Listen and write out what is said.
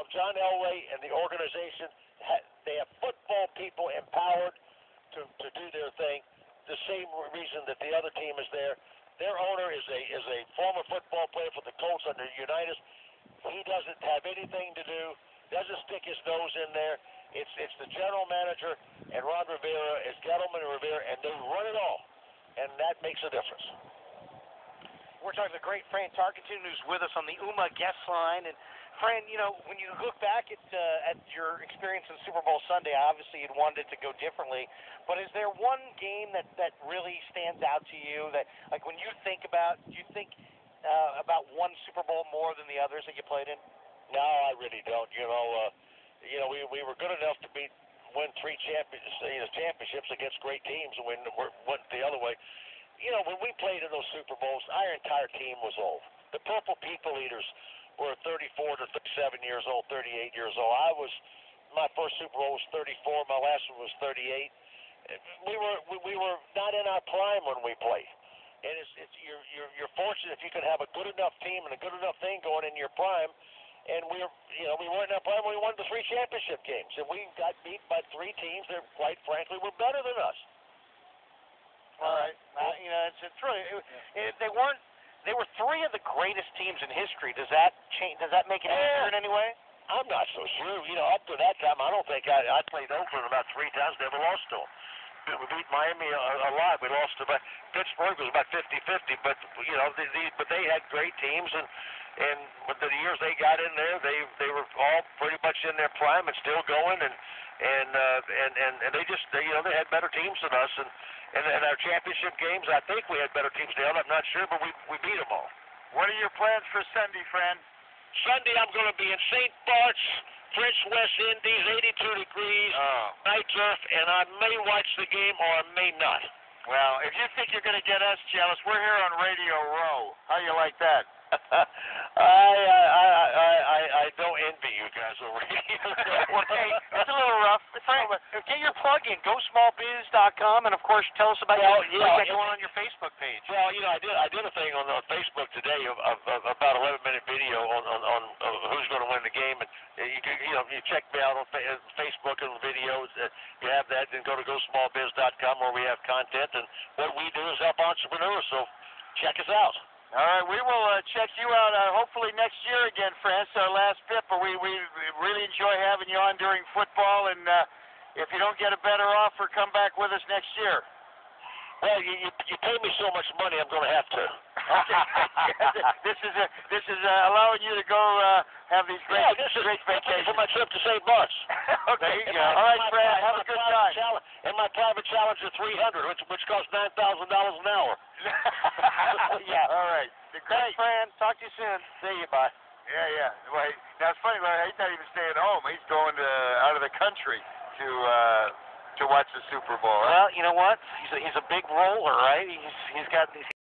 of John Elway and the organization, they have football people empowered to do their thing. The same reason that the other team is there. Their owner is a former football player for the Colts under Unitas. He doesn't have anything to do, doesn't stick his nose in there. It's the general manager and Ron Rivera, it's Gettleman and Rivera, and they run it all, and that makes a difference. We're talking to the great Fran Tarkenton, who's with us on the UMA guest line. And Fran, you know, when you look back at your experience in Super Bowl Sunday, obviously you'd wanted it to go differently. But is there one game that really stands out to you that, like, when you think about, do you think about one Super Bowl more than the others that you played in? No, I really don't. You know, we were good enough to win 3 championships against great teams, and we went the other way. You know, when we played in those Super Bowls, our entire team was old. The Purple People Eaters were 34 to 37 years old, 38 years old. My first Super Bowl was 34. My last one was 38. We were not in our prime when we played. And you're fortunate if you can have a good enough team and a good enough thing going in your prime. And we weren't in our prime when we won the 3 championship games, and we got beat by 3 teams that, quite frankly, were better than us. All right. You know, it's really they were 3 of the greatest teams in history. Does that change? Does that make it easier in any way? I'm not so sure. You know, up to that time, I don't think I played Oakland about 3 times, never lost to them. We beat Miami a lot. We lost to Pittsburgh. It was about 50-50, but you know, but they had great teams, and with the years they got in there, they were all pretty much in their prime and still going, and they just they had better teams than us, and our championship games, I think we had better teams than them. I'm not sure, but we beat them all. What are your plans for Sunday, Fran? Sunday, I'm going to be in St. Bart's, French West Indies, 82 degrees, night turf, and I may watch the game or I may not. Well, if you think you're going to get us jealous, we're here on Radio Row. How you like that? I don't envy you guys over here. Well, hey, it's a little rough. Frank, get your plug in. GoSmallBiz.com, and of course, tell us about going on your Facebook page. Well, you know, I did a thing on Facebook today of about 11-minute video on who's going to win the game, and you check me out on Facebook and videos. You have that, then go to GoSmallBiz.com where we have content, and what we do is help entrepreneurs. So check us out. All right, we will check you out hopefully next year again, Fran. It's our last pip, but we really enjoy having you on during football, and if you don't get a better offer, come back with us next year. Well, you pay me so much money, I'm going to have to. Okay. This is allowing you to go have these great vacations. For my trip to St. Bart's. Okay, you go. All right, Fran, have a good time. And my private Challenger 300, which costs $9,000 an hour. Yeah. All right. Great, Fran. Talk to you soon. See you. Bye. Yeah. Well, now it's funny. He's not even staying home. He's going out of the country to watch the Super Bowl. Well, you know what? He's a big roller, right? He's got these.